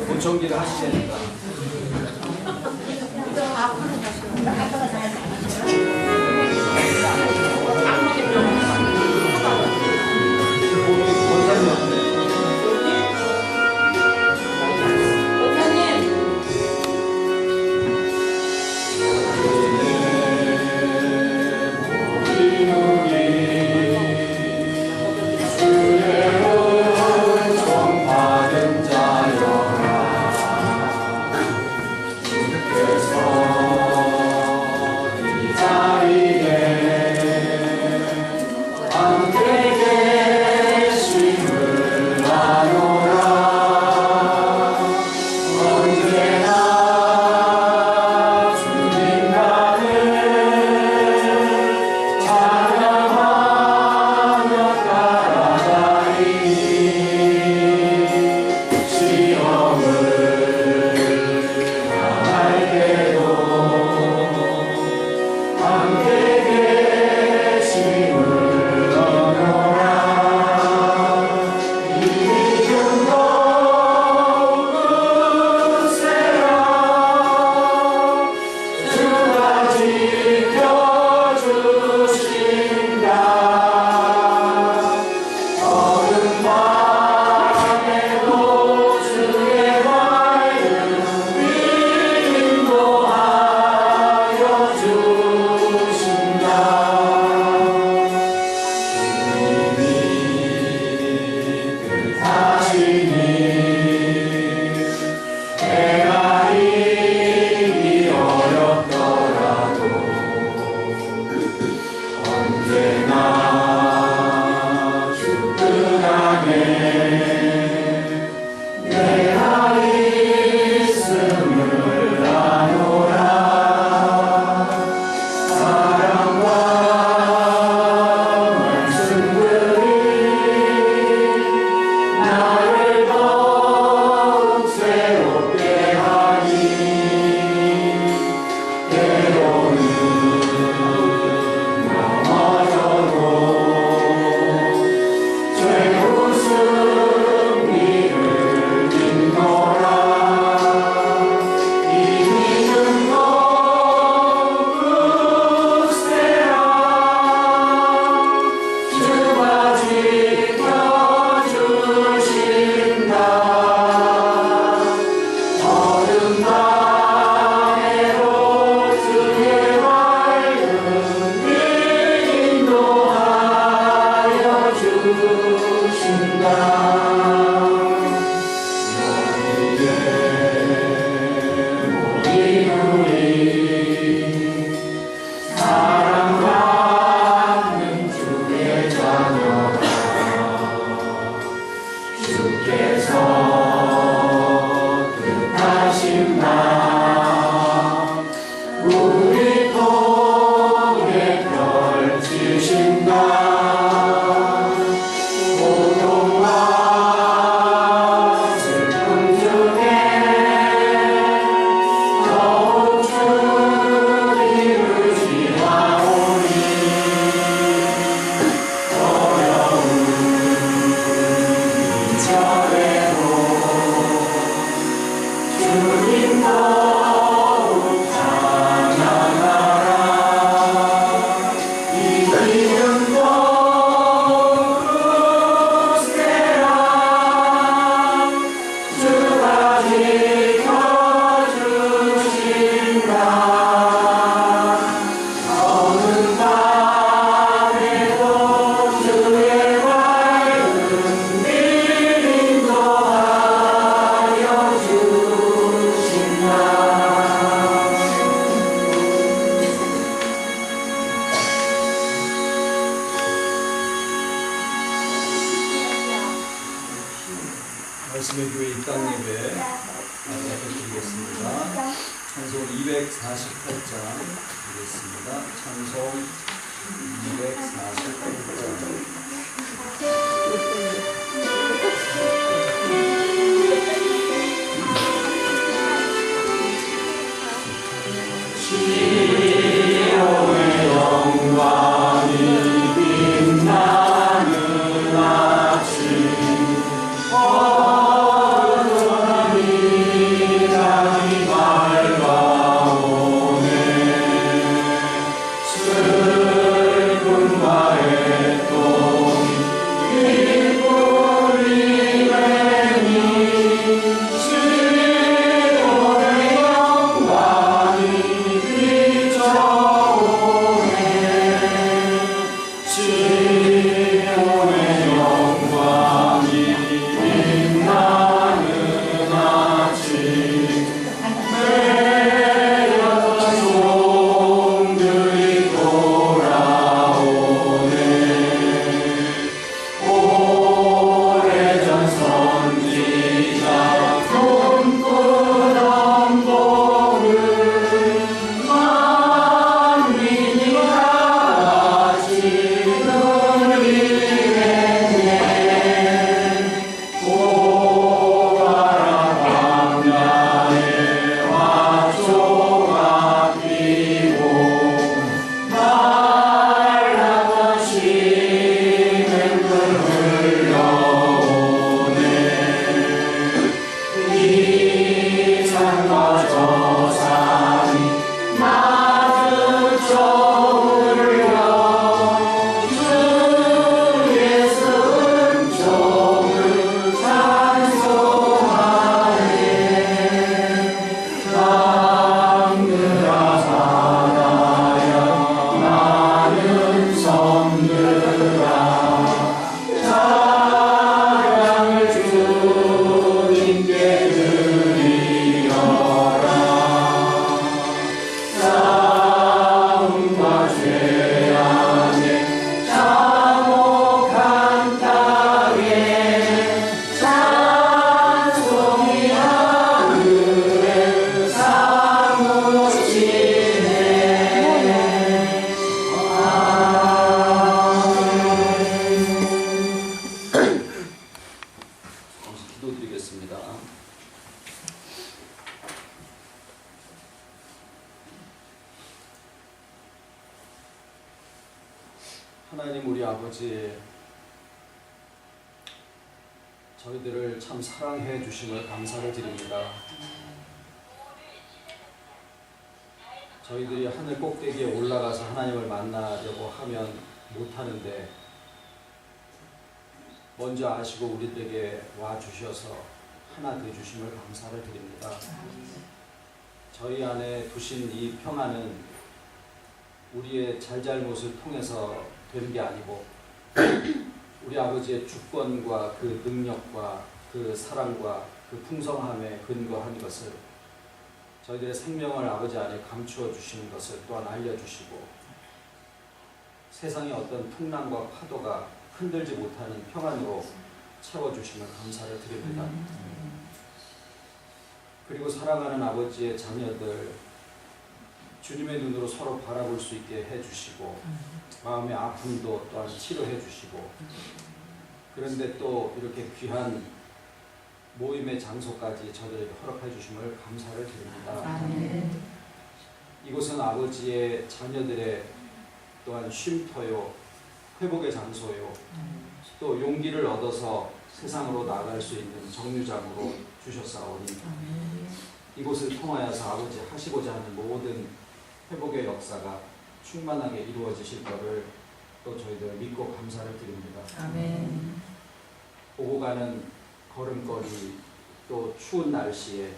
보청기를 하셔야 된다. 말씀의 교회 입당 예배 드리겠습니다. 찬송 248장 드리겠습니다. 찬송 248장. 시온의 영광이 빛나는 아침 하나님 우리 아버지, 저희들을 참 사랑해 주심을 감사를 드립니다. 저희들이 하늘 꼭대기에 올라가서 하나님을 만나려고 하면 못하는데 먼저 아시고 우리들에게 와주셔서 하나 되주심을 감사를 드립니다. 저희 안에 두신 이 평안은 우리의 잘잘못을 통해서 되는 게 아니고 우리 아버지의 주권과 그 능력과 그 사랑과 그 풍성함에 근거한 것을, 저희들의 생명을 아버지 안에 감추어 주시는 것을 또한 알려주시고 세상의 어떤 풍랑과 파도가 흔들지 못하는 평안으로 채워주심을 감사를 드립니다. 그리고 사랑하는 아버지의 자녀들, 주님의 눈으로 서로 바라볼 수 있게 해주시고 마음의 아픔도 또한 치료해 주시고, 그런데 또 이렇게 귀한 모임의 장소까지 저들에게 허락해 주심을 감사를 드립니다. 아멘. 이곳은 아버지의 자녀들의 또한 쉼터요, 회복의 장소요, 또 용기를 얻어서 세상으로 나아갈 수 있는 정류장으로 주셨사오니 이곳을 통하여서 아버지 하시고자 하는 모든 회복의 역사가 충만하게 이루어지실 것을 또 저희들 믿고 감사를 드립니다. 아멘. 오고 가는 걸음걸이, 또 추운 날씨에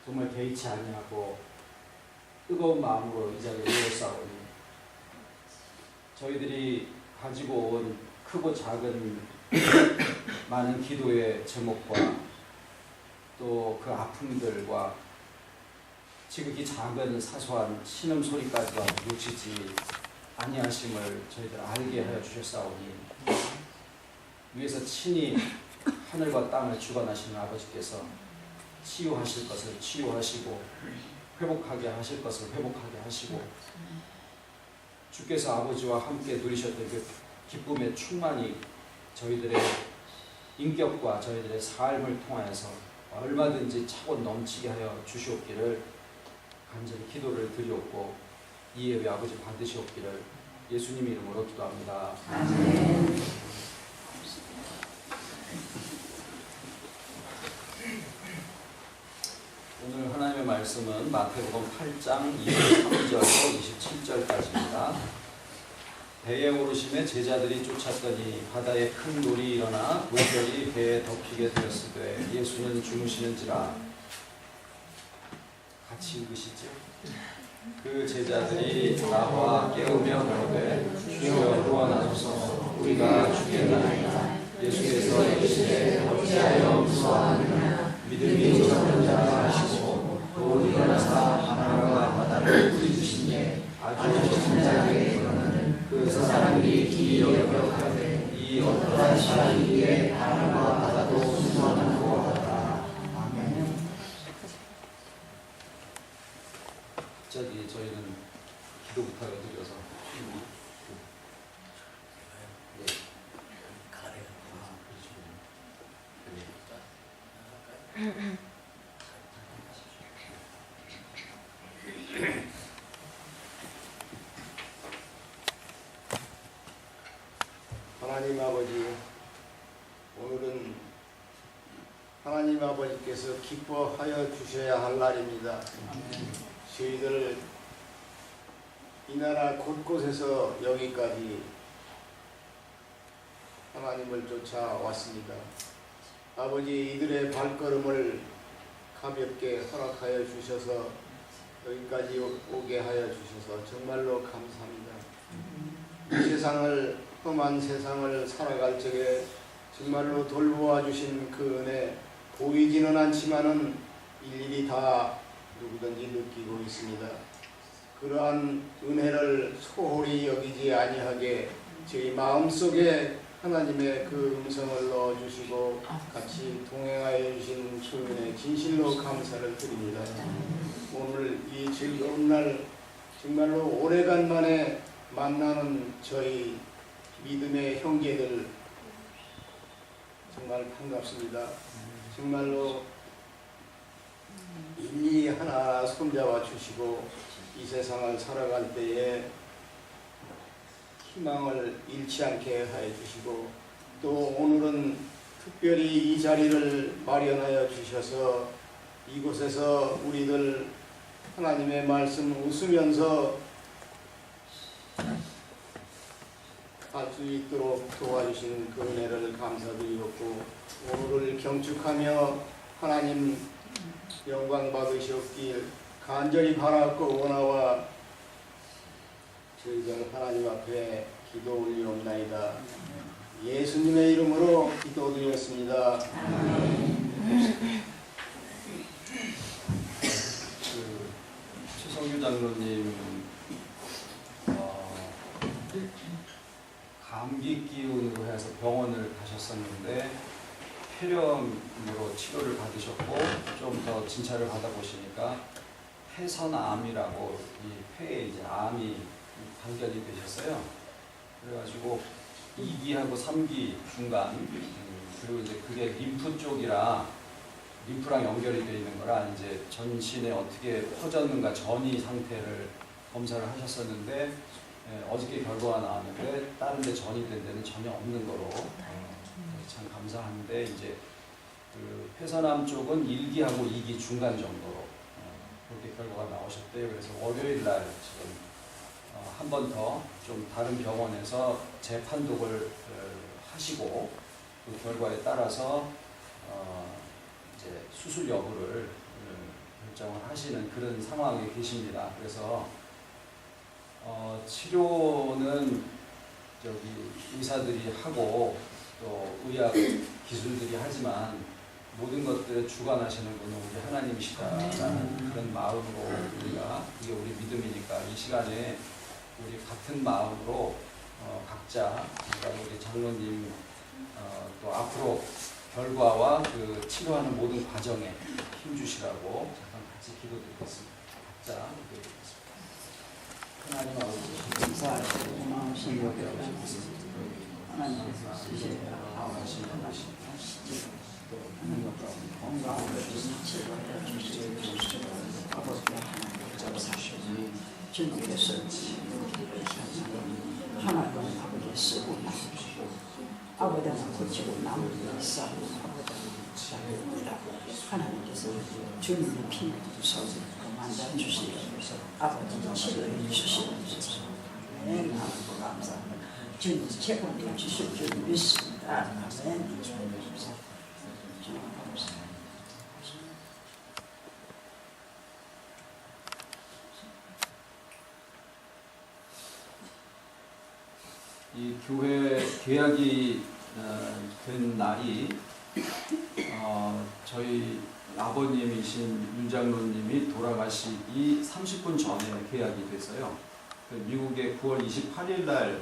정말 개의치 아니하고 뜨거운 마음으로 이 자리에 모였사오니 저희들이 가지고 온 크고 작은 많은 기도의 제목과 또 그 아픔들과 지극히 작은 사소한 신음소리까지도 놓치지 아니하심을 저희들 알게 하여 주셨사오니 위에서 친히 하늘과 땅을 주관하시는 아버지께서 치유하실 것을 치유하시고 회복하게 하실 것을 회복하게 하시고, 주께서 아버지와 함께 누리셨던 그 기쁨의 충만이 저희들의 인격과 저희들의 삶을 통하여서 얼마든지 차고 넘치게 하여 주시옵기를 간절히 기도를 드리옵고 이 예배 아버지 받으시옵기를 예수님 이름으로 기도합니다. 아멘. 오늘 하나님의 말씀은 마태복음 8장 23절부터 27절까지입니다. 배에 오르심에 제자들이 쫓았더니 바다에 큰 놀이 일어나 물결이 배에 덮이게 되었으되 예수는 주무시는지라. 같이 읽으시죠. 그 제자들이 나와 깨우며 가로되 주여 구원하소서, 우리가 죽겠나이다. 예수께서 이르시되 어찌하여 무서워하느냐. 믿음이 적은 자라 하시고 또 일어나사 바람과 바다를 부리주시니 아주 적은 자에게 이르는 그 사람이 기이 여겨 가되 이 어떠한 사람이기에 바람과 바다도 순종하는 것 같다. 아멘. 갑자기 저희는 기도 부탁을 드려서 하나님 아버지, 오늘은 하나님 아버지께서 기뻐하여 주셔야 할 날입니다. 저희들 이 나라 곳곳에서 여기까지 하나님을 쫓아왔습니다. 아버지, 이들의 발걸음을 가볍게 허락하여 주셔서 여기까지 오게 하여 주셔서 정말로 감사합니다. 이 세상을, 험한 세상을 살아갈 적에 정말로 돌보아 주신 그 은혜, 보이지는 않지만은 일일이 다 누구든지 느끼고 있습니다. 그러한 은혜를 소홀히 여기지 아니하게 저희 마음속에 하나님의 그 음성을 넣어주시고 같이 동행하여 주신 그 은혜 진실로 감사를 드립니다. 오늘 이 즐거운 날 정말로 오래간만에 만나는 저희 믿음의 형제들 정말 반갑습니다. 정말로 일일이 하나하나 손잡아 주시고 이 세상을 살아갈 때에 희망을 잃지 않게 하여 주시고 또 오늘은 특별히 이 자리를 마련하여 주셔서 이곳에서 우리들 하나님의 말씀 웃으면서 할 수 있도록 도와주신 그 은혜를 감사드리었고 오늘을 경축하며 하나님 영광 받으시옵길 간절히 바라고 원하와 저희들 하나님 앞에 기도 올리옵나이다. 예수님의 이름으로 기도드렸습니다. 최성규 장로님 감기 기운으로 해서 병원을 가셨었는데 폐렴으로 치료를 받으셨고 좀 더 진찰을 받아보시니까 폐선암이라고 이 폐에 이제 암이 발견이 되셨어요. 그래가지고 2기하고 3기 중간 그리고 이제 그게 림프 쪽이라 림프랑 연결이 되어 있는 거라 이제 전신에 어떻게 퍼졌는가 전이 상태를 검사를 하셨었는데 어저께 결과가 나왔는데 다른 데 전이 된 데는 전혀 없는 거로 참 감사한데 이제 그 폐선암 쪽은 1기하고 2기 중간 정도로 그렇게 결과가 나오셨대요. 그래서 월요일 날 지금 한 번 더 좀 다른 병원에서 재판독을 하시고 그 결과에 따라서 이제 수술 여부를 결정을 하시는 그런 상황에 계십니다. 그래서 치료는 저기 의사들이 하고 또 의학 기술들이 하지만 모든 것들에 주관하시는 분은 우리 하나님이시다라는 그런 마음으로 우리가 이게 우리 믿음이니까 이 시간에 우리 같은 마음으로 각자 그러니까 우리 장로님 또 앞으로 결과와 그 치료하는 모든 과정에 힘 주시라고 잠깐 같이 기도드리겠습니다. 각자 기도드리겠습니다. 하나님 아버지 감사하시고 고마우신 것 하나님 아버지 건강을 주시고 아버지 하나님 주님께서 하나님 아버지 쓰고 나시고 아버지는 고치고 나무를 쌓고 아버지는 하나님께서 주님의 피를 주셔서 만져주시고 아버지는 치료해 주시옵소서. 네, 하나님 감사합니다. 주님 최고를 주실 줄 믿습니다. 아멘. 이 교회 계약이 된 날이 저희 아버님이신 윤 장로님이 돌아가시기 30분 전에 계약이 됐어요. 미국에 9월 28일 날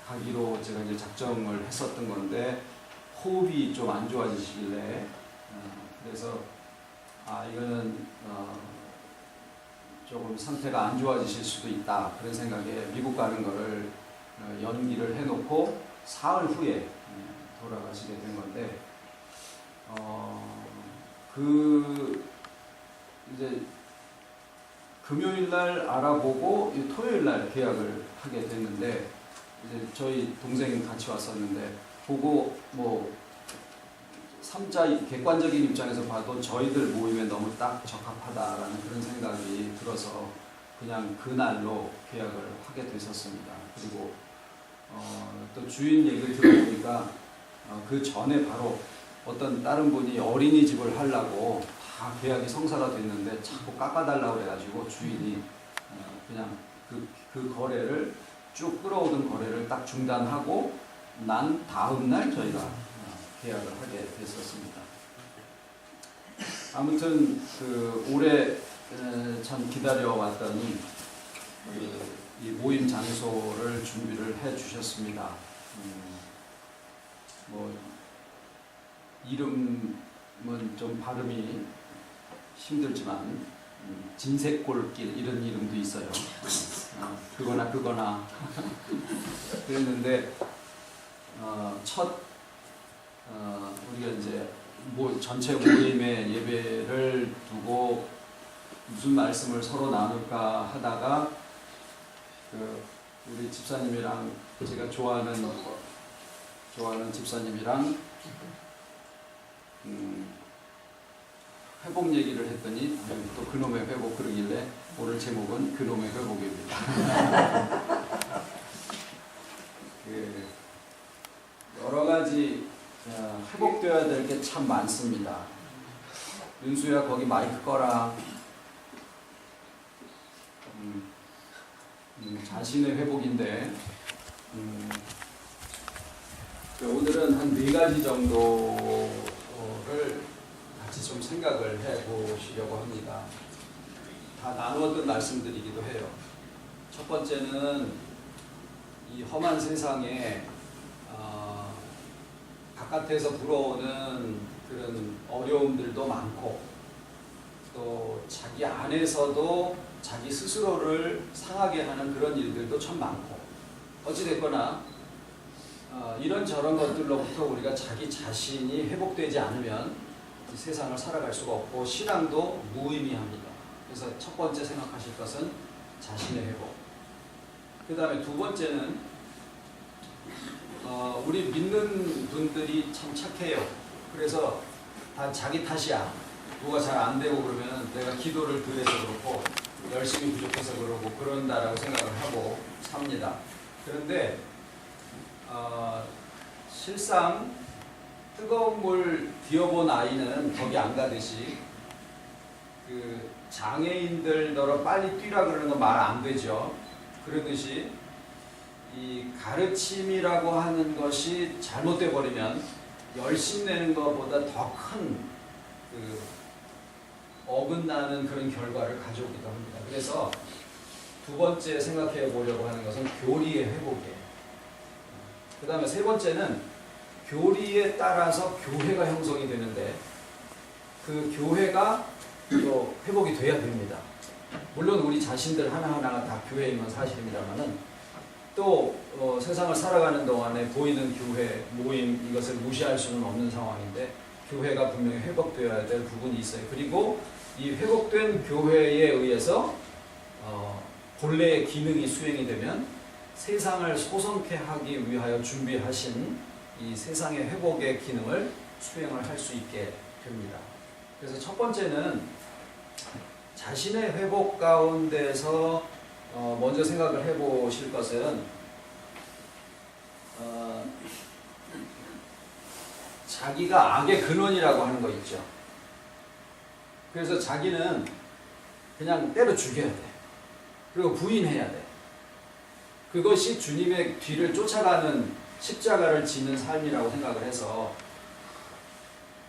가기로 제가 이제 작정을 했었던 건데 호흡이 좀 안 좋아지시길래 그래서 이거는 조금 상태가 안 좋아지실 수도 있다 그런 생각에 미국 가는 거를 연기를 해놓고 사흘 후에 돌아가시게 된 건데 그 이제 금요일 날 알아보고 토요일 날 계약을 하게 됐는데 이제 저희 동생이 같이 왔었는데 보고 뭐 객관적인 입장에서 봐도 저희들 모임에 너무 딱 적합하다라는 그런 생각이 들어서 그냥 그날로 계약을 하게 됐었습니다. 그리고 또 주인 얘기를 들어보니까 그 전에 바로 어떤 다른 분이 어린이집을 하려고 다 계약이 성사가 됐는데 자꾸 깎아달라고 해가지고 주인이 그냥 그 거래를 쭉 끌어오던 거래를 딱 중단하고 난 다음 날 저희가 계약을 하게 됐었습니다. 아무튼 올해 참 기다려왔던 이 모임 장소를 준비를 해 주셨습니다. 뭐 이름은 좀 발음이 힘들지만 진색골길 이런 이름도 있어요. 그거나 그랬는데 우리가 이제 전체 모임의 예배를 두고 무슨 말씀을 서로 나눌까 하다가 우리 집사님이랑 제가 좋아하는 집사님이랑 회복 얘기를 했더니 또 그놈의 회복 그러길래 오늘 제목은 그놈의 회복입니다. 여러 가지 회복되어야 될 게 참 많습니다. 윤수야 거기 마이크 꺼라. 자신의 회복인데 오늘은 한 4가지 정도를 같이 좀 생각을 해보시려고 합니다. 다 나누었던 말씀드리기도 해요. 첫 번째는 이 험한 세상에 바깥에서 불어오는 그런 어려움들도 많고 또 자기 안에서도 자기 스스로를 상하게 하는 그런 일들도 참 많고 어찌됐거나 이런저런 것들로부터 우리가 자기 자신이 회복되지 않으면 이 세상을 살아갈 수가 없고 신앙도 무의미합니다. 그래서 첫 번째 생각하실 것은 자신의 회복. 그 다음에 두 번째는 우리 믿는 분들이 참 착해요. 그래서 다 자기 탓이야. 뭐가 잘 안 되고 그러면 내가 기도를 덜 해서 그렇고 열심히 부족해서 그러고 그런다라고 생각을 하고 삽니다. 그런데 실상 뜨거운 물 뒤어본 아이는 거기 안 가듯이 그 장애인들더러 빨리 뛰라 그러는 건 말 안 되죠. 그러듯이 이 가르침이라고 하는 것이 잘못돼 버리면 열심내는 것보다 더 큰 그 어긋나는 그런 결과를 가져오기도 합니다. 그래서 두 번째 생각해 보려고 하는 것은 교리의 회복이에요. 그 다음에 세 번째는 교리에 따라서 교회가 형성이 되는데 그 교회가 또 회복이 돼야 됩니다. 물론 우리 자신들 하나하나가 다 교회이면 사실입니다만은 또 세상을 살아가는 동안에 보이는 교회 모임 이것을 무시할 수는 없는 상황인데 교회가 분명히 회복되어야 될 부분이 있어요. 그리고 이 회복된 교회에 의해서 본래의 기능이 수행이 되면 세상을 소성케 하기 위하여 준비하신 이 세상의 회복의 기능을 수행을 할 수 있게 됩니다. 그래서 첫 번째는 자신의 회복 가운데서 먼저 생각을 해보실 것은 자기가 악의 근원이라고 하는 거 있죠. 그래서 자기는 그냥 때려 죽여야 돼. 그리고 부인해야 돼. 그것이 주님의 뒤를 쫓아가는 십자가를 지는 삶이라고 생각을 해서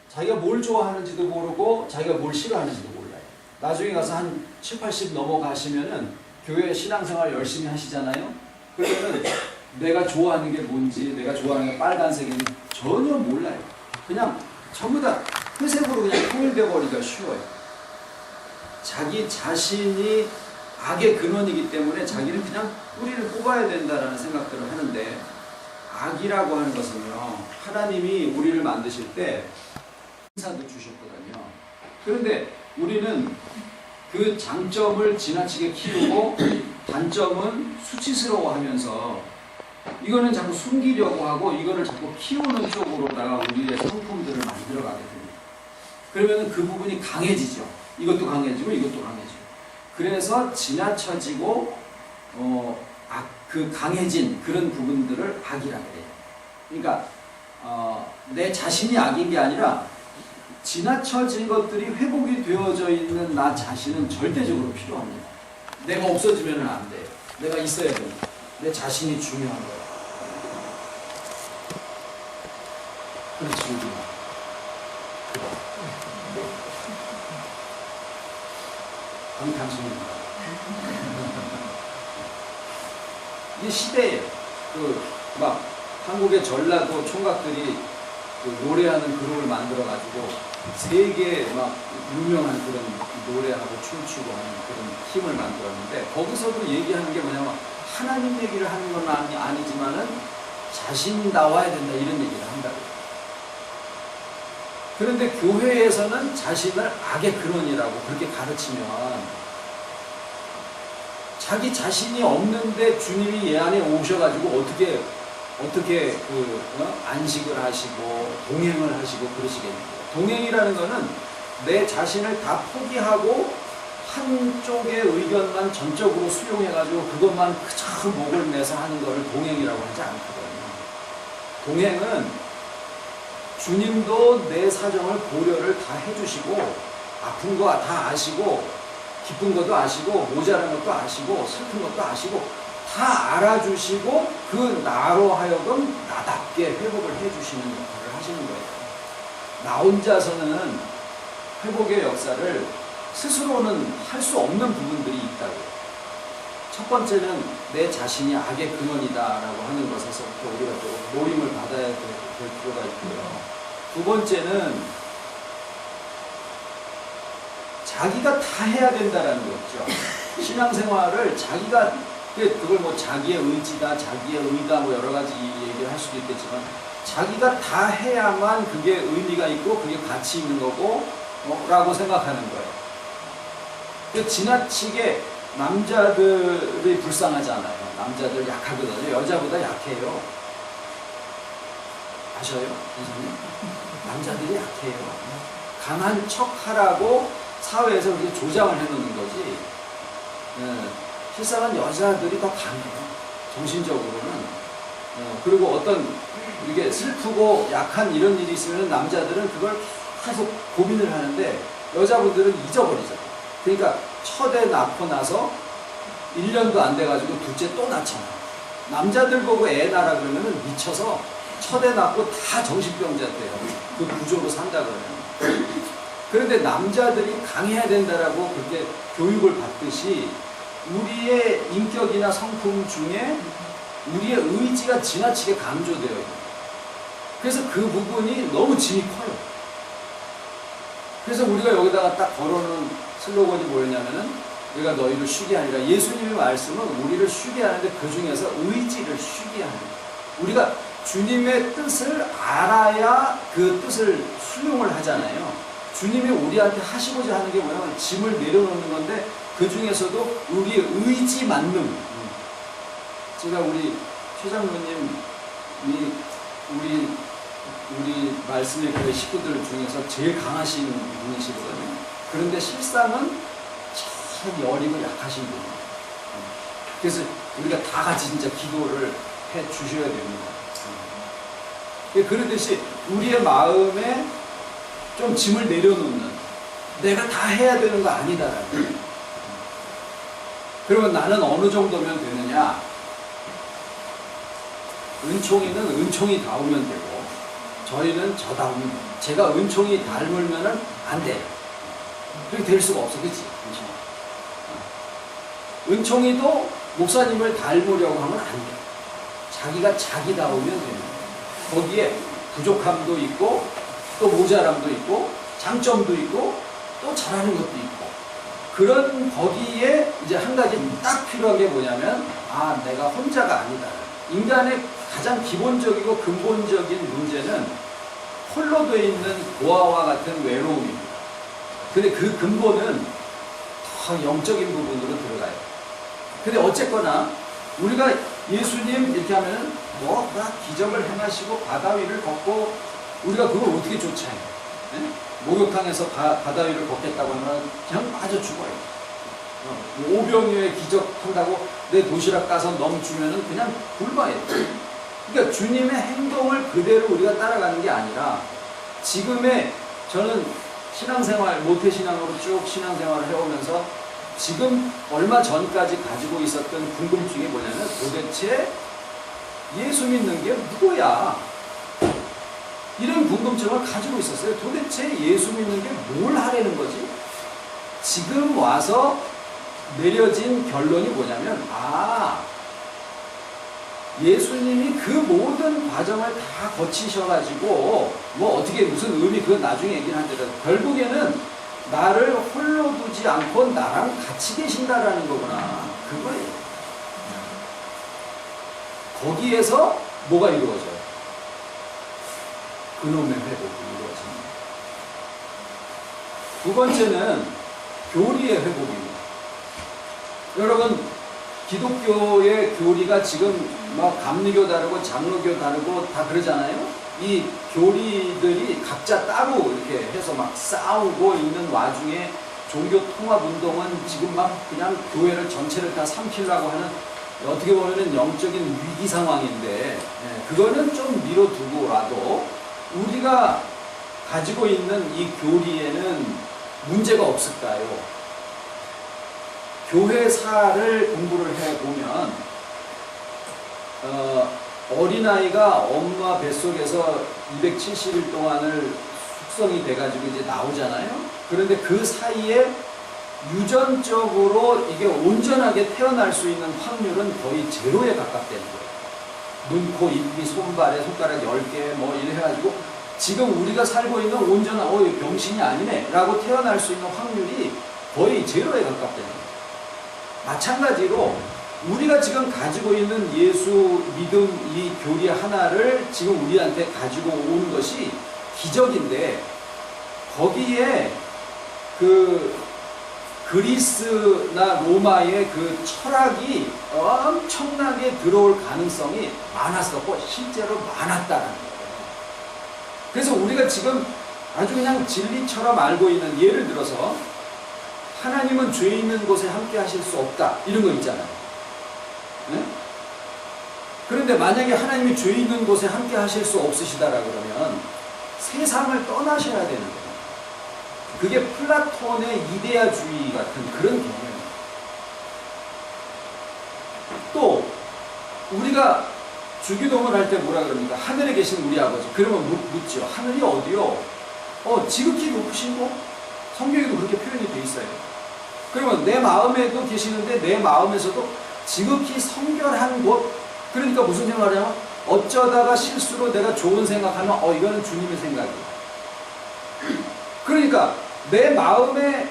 자기가 뭘 좋아하는지도 모르고 자기가 뭘 싫어하는지도 몰라요. 나중에 가서 한 7, 80 넘어가시면은 교회 신앙생활 열심히 하시잖아요. 그러면은 내가 좋아하는 게 뭔지, 내가 좋아하는 게 빨간색인지 전혀 몰라요. 그냥 전부 다 회색으로 그냥 통일되어 버리기가 쉬워요. 자기 자신이 악의 근원이기 때문에 자기는 그냥 뿌리를 뽑아야 된다라는 생각들을 하는데 악이라고 하는 것은요, 하나님이 우리를 만드실 때 인사도 주셨거든요. 그런데 우리는 그 장점을 지나치게 키우고 단점은 수치스러워하면서 이거는 자꾸 숨기려고 하고 이거를 자꾸 키우는 쪽으로다가 우리의 성품들을 만들어가게 됩니다. 그러면 그 부분이 강해지죠. 이것도 강해지고 이것도 강해지고. 그래서 지나쳐지고 그 강해진 그런 부분들을 악이라고 해요. 그러니까 내 자신이 악인 게 아니라 지나쳐진 것들이 회복이 되어져 있는 나 자신은 절대적으로 필요합니다. 내가 없어지면 안 돼요. 내가 있어야 됩니다. 내 자신이 중요한 거예요. 그렇지, 우리가. 방탄소년단. 이 시대에 막 한국의 전라도 총각들이 노래하는 그룹을 만들어가지고 세계 막 유명한 그런 노래하고 춤추고 하는 그런 팀을 만들었는데 거기서도 얘기하는 게 뭐냐면 하나님 얘기를 하는 건 아니지만은 자신이 나와야 된다 이런 얘기를 한다고. 그런데 교회에서는 자신을 악의 근원이라고 그렇게 가르치면 자기 자신이 없는데 주님이 얘 안에 오셔가지고 어떻게 안식을 하시고 동행을 하시고 그러시겠는데요. 동행이라는 거는 내 자신을 다 포기하고 한쪽의 의견만 전적으로 수용해가지고 그것만 그저 목을 내서 하는 것을 동행이라고 하지 않거든요. 동행은 주님도 내 사정을 고려를 다 해주시고 아픈 거 다 아시고 기쁜 것도 아시고 모자란 것도 아시고 슬픈 것도 아시고 다 알아주시고 그 나로 하여금 나답게 회복을 해주시는 역할을 하시는 거예요. 나 혼자서는 회복의 역사를 스스로는 할 수 없는 부분들이 있다고요. 첫 번째는 내 자신이 악의 근원이다라고 하는 것에서부터 우리가 좀 모임을 받아야 될 필요가 있고요. 두 번째는 자기가 다 해야 된다라는 거죠. 신앙생활을 자기가 그걸 뭐 자기의 의지다, 자기의 의다 뭐 여러 가지 얘기를 할 수도 있겠지만 자기가 다 해야만 그게 의미가 있고 그게 가치 있는 거고 라고 생각하는 거예요. 지나치게 남자들이 불쌍하잖아요. 남자들 약하거든요. 여자보다 약해요. 아셔요? 선생님? 남자들이 약해요. 강한 척 하라고 사회에서 그렇게 조장을 해놓는 거지. 실상은 여자들이 더 강해요. 정신적으로는. 그리고 어떤 이게 슬프고 약한 이런 일이 있으면 남자들은 그걸 계속 고민을 하는데 여자분들은 잊어버리죠. 그러니까 첫애 낳고 나서 1년도 안 돼가지고 둘째 또 낳잖아요. 남자들 보고 애 낳으라 그러면 미쳐서 첫애 낳고 다 정신병자 돼요. 그 구조로 산다 그러면. 그런데 남자들이 강해야 된다라고 그렇게 교육을 받듯이 우리의 인격이나 성품 중에 우리의 의지가 지나치게 강조되어 있는 거예요. 그래서 그 부분이 너무 짐이 커요. 그래서 우리가 여기다가 딱 걸어놓은 슬로건이 뭐였냐면은 우리가 너희를 쉬게 하리라. 예수님의 말씀은 우리를 쉬게 하는데 그 중에서 의지를 쉬게 하는 거예요. 우리가 주님의 뜻을 알아야 그 뜻을 수용을 하잖아요. 주님이 우리한테 하시고자 하는 게 뭐냐면 짐을 내려놓는 건데 그 중에서도 우리의 의지 만능. 제가 우리 최 장로님이 우리 말씀의 교회 식구들 중에서 제일 강하신 분이시거든요. 그런데 실상은 참 여리고 약하신 분이에요. 그래서 우리가 다 같이 진짜 기도를 해 주셔야 됩니다. 그러듯이 우리의 마음에 좀 짐을 내려놓는, 내가 다 해야 되는 거 아니다라는 거예요. 그러면 나는 어느 정도면 되느냐? 은총이는 은총이 닿으면 되고 저희는 저 닿으면 돼요. 제가 은총이 닮으면 안 돼요. 그렇게 될 수가 없어. 그치? 은총이도 목사님을 닮으려고 하면 안 돼요. 자기가 자기다우면 되는 거예요. 거기에 부족함도 있고 또 모자람도 있고 장점도 있고 또 잘하는 것도 있고 그런 거기에 이제 한 가지 딱 필요한 게 뭐냐면 내가 혼자가 아니다. 인간의 가장 기본적이고 근본적인 문제는 홀로 되어 있는 고아와 같은 외로움입니다. 근데 그 근본은 더 영적인 부분으로 들어가요. 근데 어쨌거나 우리가 예수님 이렇게 하면은 나 기적을 행하시고 바다 위를 걷고 우리가 그걸 어떻게 쫓아해요? 네? 목욕탕에서 바다 위를 걷겠다고 하면 그냥 빠져 죽어요. 오병이어의 기적 한다고 내 도시락 가서 넘주면은 그냥 굶어요. 그러니까 주님의 행동을 그대로 우리가 따라가는 게 아니라 지금의 저는 신앙생활, 모태신앙으로 쭉 신앙생활을 해오면서 지금 얼마 전까지 가지고 있었던 궁금증이 뭐냐면 도대체 예수 믿는 게 누구야? 이런 궁금증을 가지고 있었어요. 도대체 예수 믿는 게 뭘 하려는 거지? 지금 와서 내려진 결론이 뭐냐면 예수님이 그 모든 과정을 다 거치셔가지고 뭐 어떻게 무슨 의미 그건 나중에 얘기를 하더라도 결국에는 나를 홀로 두지 않고 나랑 같이 계신다라는 거구나. 그거예요. 거기에서 뭐가 이루어져요? 그놈의 회복이 이루어집니다. 두 번째는 교리의 회복입니다. 여러분 기독교의 교리가 지금 막 감리교 다르고 장로교 다르고 다 그러잖아요. 이 교리들이 각자 따로 이렇게 해서 막 싸우고 있는 와중에 종교 통합 운동은 지금 막 그냥 교회를 전체를 다 삼키려고 하는 어떻게 보면은 영적인 위기 상황인데, 그거는 좀 미뤄두고라도 우리가 가지고 있는 이 교리에는 문제가 없을까요? 교회사를 공부를 해보면 어린아이가 엄마 뱃속에서 270일 동안을 숙성이 돼가지고 이제 나오잖아요. 그런데 그 사이에 유전적으로 이게 온전하게 태어날 수 있는 확률은 거의 제로에 가깝다는 거예요. 눈, 코, 입, 귀, 손발에 손가락 10개 뭐 이래 해가지고 지금 우리가 살고 있는 온전한 병신이 아니네 라고 태어날 수 있는 확률이 거의 제로에 가깝다는 거예요. 마찬가지로 우리가 지금 가지고 있는 예수 믿음 이 교리 하나를 지금 우리한테 가지고 오는 것이 기적인데, 거기에 그 그리스나 로마의 그 철학이 엄청나게 들어올 가능성이 많았었고 실제로 많았다는 거예요. 그래서 우리가 지금 아주 그냥 진리처럼 알고 있는, 예를 들어서 하나님은 죄 있는 곳에 함께 하실 수 없다 이런 거 있잖아요. 네? 그런데 만약에 하나님이 죄 있는 곳에 함께 하실 수 없으시다라 그러면 세상을 떠나셔야 되는 거예요. 그게 플라톤의 이데아주의 같은 그런 개념이에요. 또 우리가 주기도문을 할 때 뭐라 그럽니까? 하늘에 계신 우리 아버지. 그러면 묻죠. 하늘이 어디요? 지극히 높으신 곳? 성경에도 그렇게 표현이 돼 있어요. 그러면 내 마음에도 계시는데 내 마음에서도 지극히 성결한 곳? 그러니까 무슨 생각을 하냐면 어쩌다가 실수로 내가 좋은 생각하면 이거는 주님의 생각이야. 그러니까 내 마음의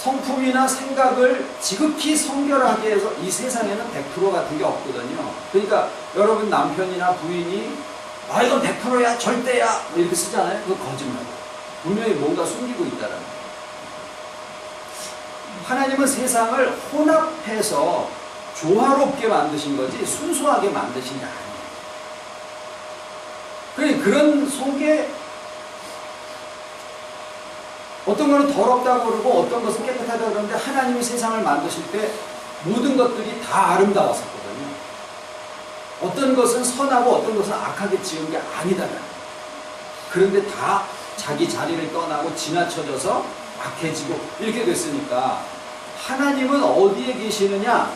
성품이나 생각을 지극히 성결하게 해서 이 세상에는 100% 같은 게 없거든요. 그러니까 여러분 남편이나 부인이 이건 100%야 절대야 이렇게 쓰잖아요. 그거 거짓말이에요. 분명히 뭔가 숨기고 있다라는 거예요. 하나님은 세상을 혼합해서 조화롭게 만드신 거지 순수하게 만드신 게 아니에요. 그런 속에 어떤 것은 더럽다고 그러고 어떤 것은 깨끗하다고 그러는데, 하나님이 세상을 만드실 때 모든 것들이 다 아름다웠었거든요. 어떤 것은 선하고 어떤 것은 악하게 지은 게 아니다라는 거예요. 그런데 다 자기 자리를 떠나고 지나쳐져서 악해지고 이렇게 됐으니까 하나님은 어디에 계시느냐?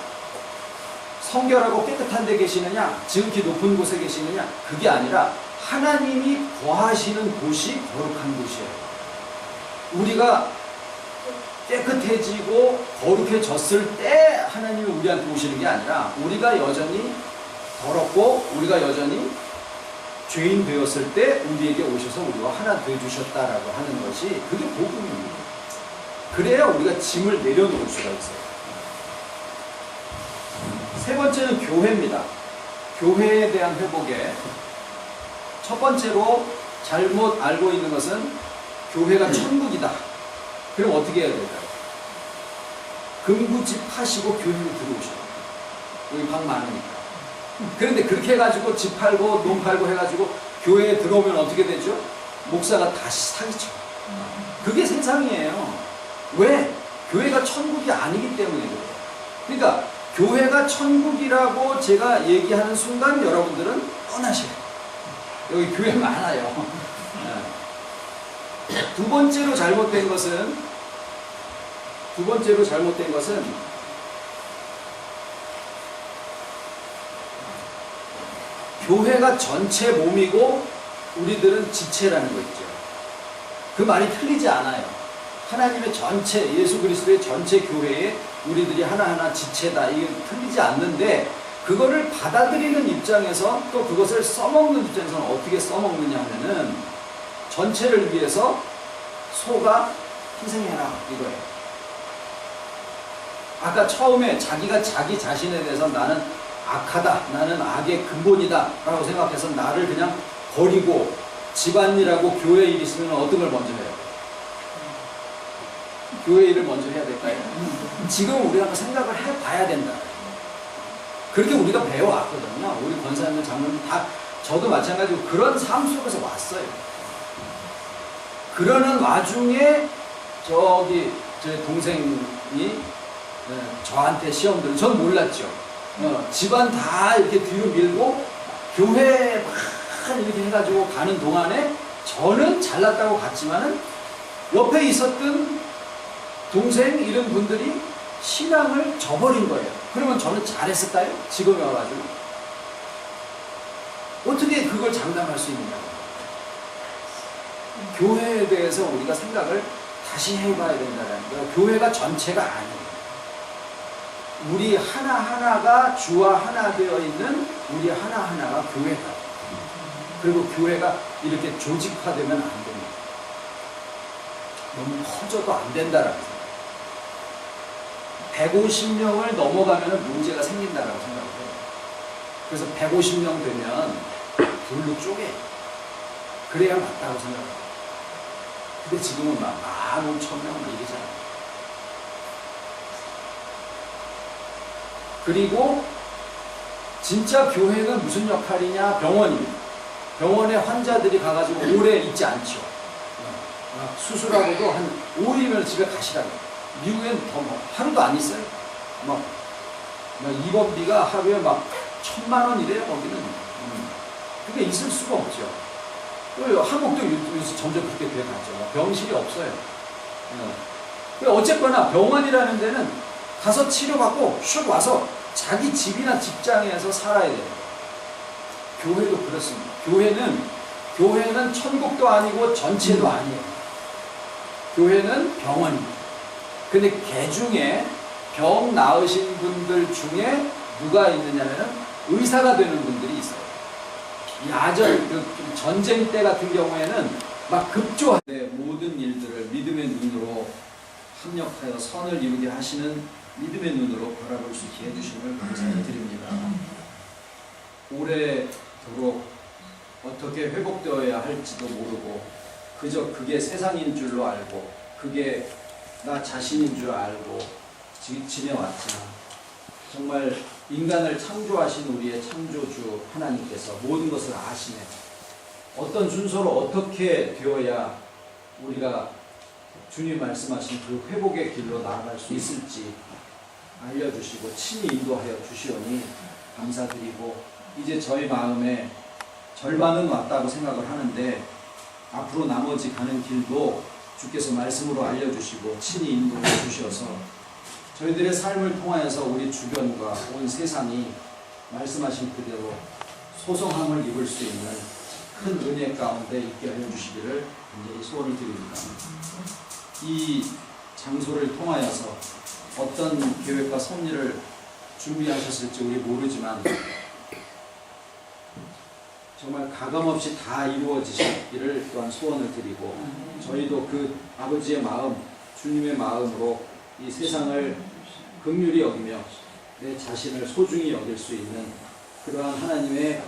성결하고 깨끗한 데 계시느냐? 지극히 높은 곳에 계시느냐? 그게 아니라 하나님이 거하시는 곳이 거룩한 곳이에요. 우리가 깨끗해지고 거룩해졌을 때 하나님이 우리한테 오시는 게 아니라 우리가 여전히 더럽고 우리가 여전히 죄인 되었을 때 우리에게 오셔서 우리와 하나 되어주셨다라고 하는 것이 그게 복음입니다. 그래야 우리가 짐을 내려놓을 수가 있어요. 세 번째는 교회입니다. 교회에 대한 회복에 첫 번째로 잘못 알고 있는 것은 교회가 천국이다. 그럼 어떻게 해야 될까요? 금구 집 파시고 교회로 들어오셔요. 여기 방 많으니까. 그런데 그렇게 해가지고 집 팔고 논 팔고 해가지고 교회에 들어오면 어떻게 되죠? 목사가 다시 사기쳐. 그게 세상이에요. 왜? 교회가 천국이 아니기 때문에 그래요. 그러니까 교회가 천국이라고 제가 얘기하는 순간 여러분들은 떠나셔요. 여기 교회 많아요. 두 번째로 잘못된 것은 교회가 전체 몸이고 우리들은 지체라는 거 있죠. 그 말이 틀리지 않아요. 하나님의 전체, 예수 그리스도의 전체 교회에 우리들이 하나하나 지체다. 이게 틀리지 않는데, 그거를 받아들이는 입장에서 또 그것을 써먹는 입장에서는 어떻게 써먹느냐 하면은 전체를 위해서 소가 희생해라 이거예요. 아까 처음에 자기가 자기 자신에 대해서 나는 악하다, 나는 악의 근본이다 라고 생각해서 나를 그냥 버리고 집안일하고 교회 일 있으면 어떤 걸 먼저 해요? 교회 일을 먼저 해야 될까요? 지금 우리가 한번 생각을 해봐야 된다. 그렇게 우리가 배워왔거든요. 우리 권사님, 장로님 다, 저도 마찬가지로 그런 삶 속에서 왔어요. 그러는 와중에 제 동생이 저한테 시험들을, 전 몰랐죠. 집안 다 이렇게 뒤로 밀고 교회 막 이렇게 해가지고 가는 동안에 저는 잘났다고 갔지만은 옆에 있었던 동생 이런 분들이 신앙을 저버린 거예요. 그러면 저는 잘했을까요? 지금에 와가지고 어떻게 그걸 장담할 수 있느냐고. 교회에 대해서 우리가 생각을 다시 해봐야 된다는 거예요. 교회가 전체가 아니에요. 우리 하나하나가 주와 하나 되어 있는 우리 하나하나가 교회다. 그리고 교회가 이렇게 조직화되면 안 됩니다. 너무 커져도 안 된다라고 생각해요. 150명을 넘어가면 문제가 생긴다라고 생각해요. 그래서 150명 되면 둘로 쪼개요. 그래야 맞다고 생각해요. 근데 지금은 막 15,000명 이러잖아요. 그리고 진짜 교회는 무슨 역할이냐? 병원입니다. 병원에 환자들이 가가지고 오래 있지 않죠. 수술하고도 한 5일이면 집에 가시라고. 미국엔 더 하루도 안 있어요. 막 입원비가 하루에 막 1,000만 원이래요. 거기는. 그게 있을 수가 없죠. 한국도 요새 점점 그렇게 돼가죠. 병실이 없어요. 어쨌거나 병원이라는 데는 가서 치료받고 슉 와서 자기 집이나 직장에서 살아야 돼요. 교회도 그렇습니다. 교회는 천국도 아니고 전체도 아니에요. 교회는 병원입니다. 근데 개 중에 병 나으신 분들 중에 누가 있느냐면 의사가 되는 분들이 있어요. 전쟁 때 같은 경우에는 막 급조하는데 모든 일들을 믿음의 눈으로 합력하여 선을 이루게 하시는 믿음의 눈으로 바라볼 수 있게 해주심을 감사드립니다. 오래도록 어떻게 회복되어야 할지도 모르고 그저 그게 세상인 줄로 알고 그게 나 자신인 줄 알고 지내왔지만 정말 인간을 창조하신 우리의 창조주 하나님께서 모든 것을 아시네. 어떤 순서로 어떻게 되어야 우리가 주님 말씀하신 그 회복의 길로 나아갈 수 있을지 알려주시고 친히 인도하여 주시오니 감사드리고 이제 저희 마음에 절반은 왔다고 생각을 하는데 앞으로 나머지 가는 길도 주께서 말씀으로 알려주시고 친히 인도해 주셔서 저희들의 삶을 통하여서 우리 주변과 온 세상이 말씀하신 그대로 소성함을 입을 수 있는 큰 은혜 가운데 있게 해주시기를 간절히 소원을 드립니다. 이 장소를 통하여서 어떤 계획과 섭리를 준비하셨을지 우리 모르지만 정말 가감없이 다 이루어지시기를 또한 소원을 드리고 저희도 그 아버지의 마음, 주님의 마음으로 이 세상을 긍휼히 여기며 내 자신을 소중히 여길 수 있는 그러한 하나님의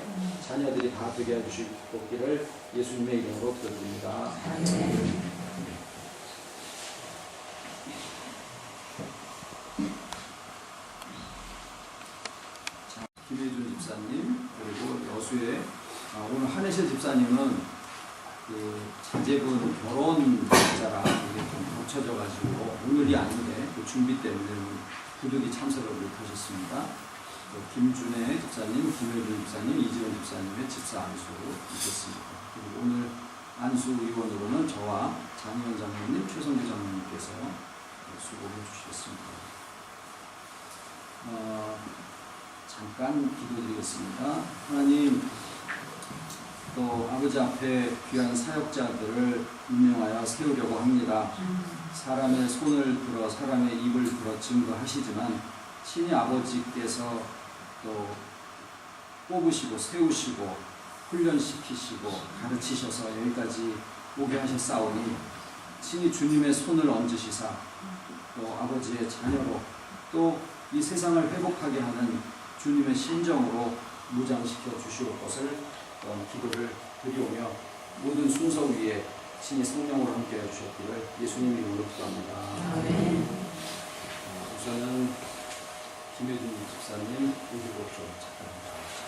자녀들이 다 되게 해주시기를 예수님의 이름으로 기도드립니다. 김혜준 집사님 그리고 여수의 오늘 한혜실 집사님은 그 자제분 결혼 날짜라 이게 좀 고쳐져가지고 오늘이 아닌데 그 준비 때문에 부득이 참석을 못하셨습니다. 김준혜 집사님, 김혜준 집사님, 이지원 집사님의 집사 안수 있겠습니다. 그리고 오늘 안수 의원으로는 저와 장희원 장로님, 최성규 장로님께서 수고해 주시겠습니다. 잠깐 기도드리겠습니다. 하나님, 또 아버지 앞에 귀한 사역자들을 임명하여 세우려고 합니다. 사람의 손을 들어 사람의 입을 들어 증거하시지만 친히 아버지께서 또 뽑으시고 세우시고 훈련시키시고 가르치셔서 여기까지 오게 하셨사오니 친히 주님의 손을 얹으시사 또 아버지의 자녀로 또 이 세상을 회복하게 하는 주님의 심정으로 무장시켜 주시올 것을 기도를 드리오며 모든 순서 위에 친히 성령으로 함께 해주셨기를 예수님 이름으로 기도합니다. 우선은 김혜준 집사님 오시고 좀 잠깐 나와주시죠.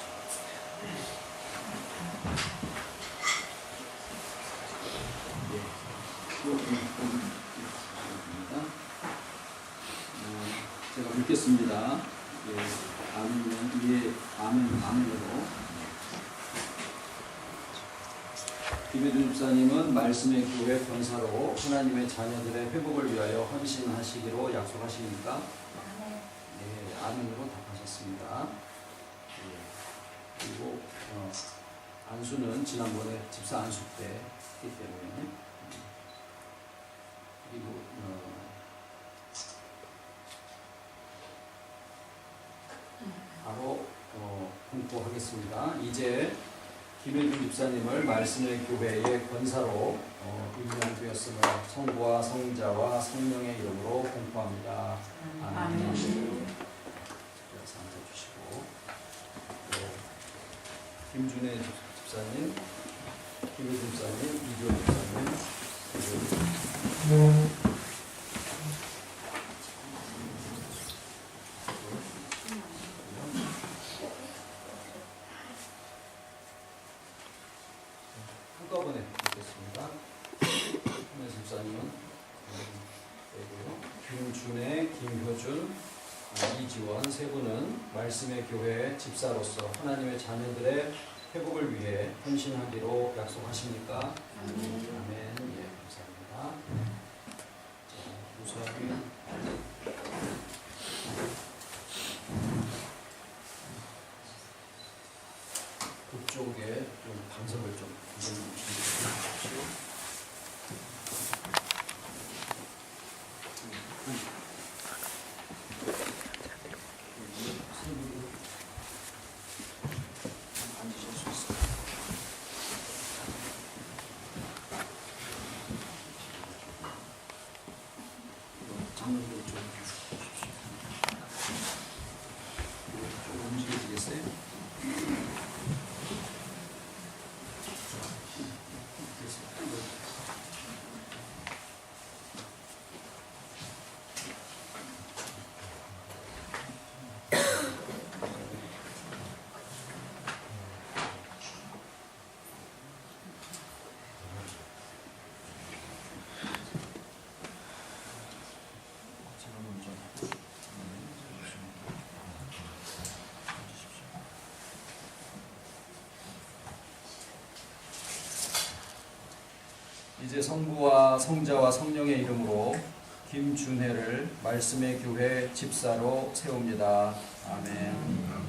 제가 묻겠습니다. 아멘으로. 김혜준 집사님은 말씀의 교회 권사로 하나님의 자녀들의 회복을 위하여 헌신하시기로 약속하십니까? 네, 아멘으로 답하셨습니다. 그리고 안수는 지난번에 집사 안수 때 했기 때문에 그리고 바로 공포하겠습니다. 이제 김혜준 집사님을 말씀의 교회의 권사로 임명되었음을 성부와 성자와 성령의 이름으로 공포합니다. 아멘. 그래서 앉아주시고 김준혜 집사님, 김혜준 집사님, 이주원 집사님, 한꺼번에 듣겠습니다. 김혜준 집사님은 빼고요. 김준혜, 김효준, 이지원 세 분은 말씀의 교회 집사로서 하나님의 자녀들의 회복을 위해 헌신하기로 약속하십니까? 아멘. 예, 감사합니다. 자, 우선 그쪽에 좀 방석을 좀 주십시오. 앉으실 수 있어요. 장면도 좀 주십시오. 좀 움직여지겠어요? 이제 성부와 성자와 성령의 이름으로 김준혜를 말씀의 교회 집사로 세웁니다. 아멘.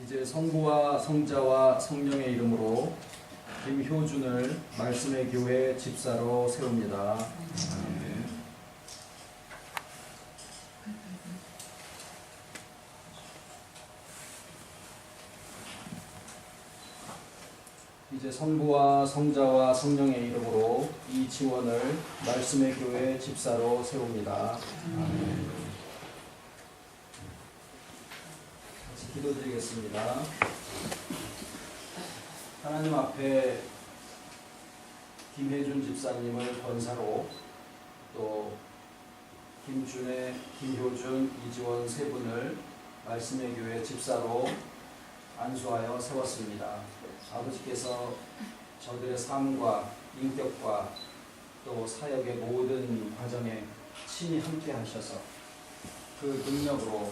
이제 성부와 성자와 성령의 이름으로 김효준을 말씀의 교회 집사로 세웁니다. 아멘. 이제 성부와 성자와 성령의 이름으로 이지원을 말씀의 교회 집사로 세웁니다. 아멘. 같이 기도드리겠습니다. 하나님 앞에 김혜준 집사님을 권사로 또 김준혜, 김효준, 이지원 세 분을 말씀의 교회 집사로 안수하여 세웠습니다. 아버지께서 저들의 삶과 인격과 또 사역의 모든 과정에 친히 함께 하셔서 그 능력으로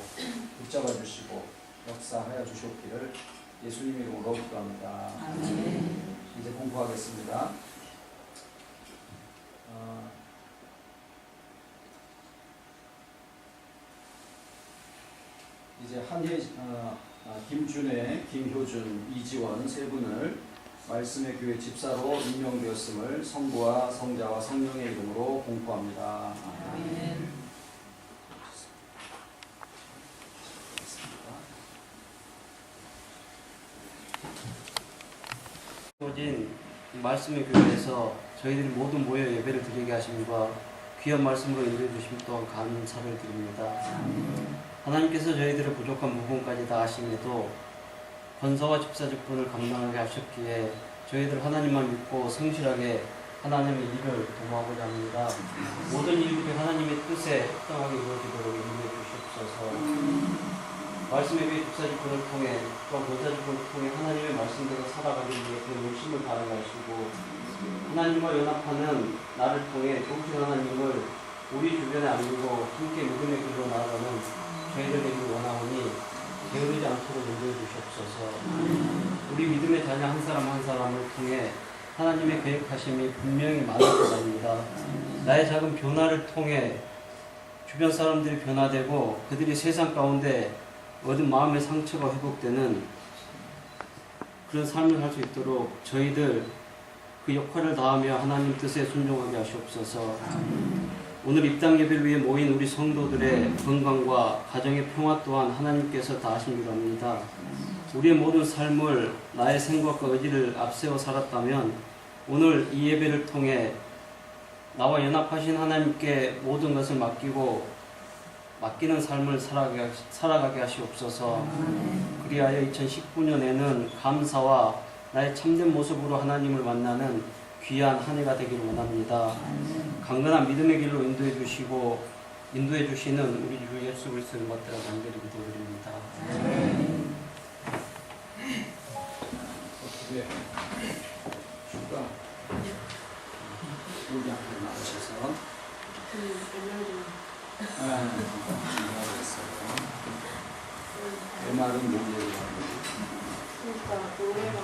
붙잡아 주시고 역사하여 주셨기를 예수님 이름으로 기도합니다. 아멘. 이제 공부하겠습니다. 이제 김준혜, 김효준, 이지원 세 분을 말씀의 교회 집사로 임명되었음을 성부와 성자와 성령의 이름으로 공포합니다. 아멘. 주어진 말씀의 교회에서 저희들이 모두 모여 예배를 드리게 하심과 귀한 말씀으로 인도해 주심 또한 감사를 드립니다. 하나님께서 저희들의 부족한 부분까지 다 하심에도 권사와 집사 직분을 감당하게 하셨기에 저희들 하나님만 믿고 성실하게 하나님의 일을 도모하고자 합니다. 모든 일들이 하나님의 뜻에 합당하게 이루어지도록 인도해 주시옵소서. 말씀의 배 독사지꾼을 통해 또 보좌지꾼을 통해 하나님의 말씀대로 살아가기 위해 그 열심을 발휘하시고 하나님과 연합하는 나를 통해 동신 하나님을 우리 주변에 알리고 함께 믿음의 길로 나아가는 저희들 되길 원하오니 게으르지 않도록 인도해 주시옵소서. 우리 믿음의 자녀 한 사람 한 사람을 통해 하나님의 계획하심이 분명히 많을 것입니다. 나의 작은 변화를 통해 주변 사람들이 변화되고 그들이 세상 가운데 얻은 마음의 상처가 회복되는 그런 삶을 할 수 있도록 저희들 그 역할을 다하며 하나님 뜻에 순종하게 하시옵소서. 오늘 입당 예배를 위해 모인 우리 성도들의 건강과 가정의 평화 또한 하나님께서 다 하신 줄 압니다. 우리의 모든 삶을 나의 생각과 의지를 앞세워 살았다면 오늘 이 예배를 통해 나와 연합하신 하나님께 모든 것을 맡기는 삶을 살아가게 하시옵소서. 그리하여 2019년에는 감사와 나의 참된 모습으로 하나님을 만나는 귀한 한 해가 되기를 원합니다. 강건한 믿음의 길로 인도해 주시는 우리 주 예수 그리스도를 받들어 간절히 기도드립니다. 어떻게 주가 우리 앞에 나오셔서 중요하겠어요. 내 말은 뭔 얘기야? 그러니까 노래방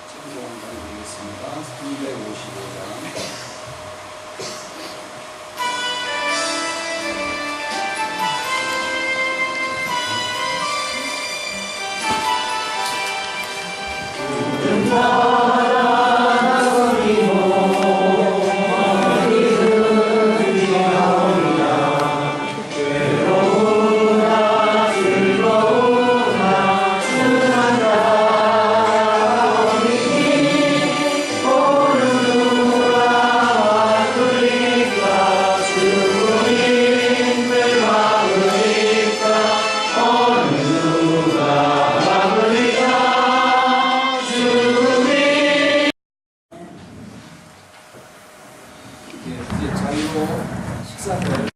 참고한 번 드리겠습니다. 355장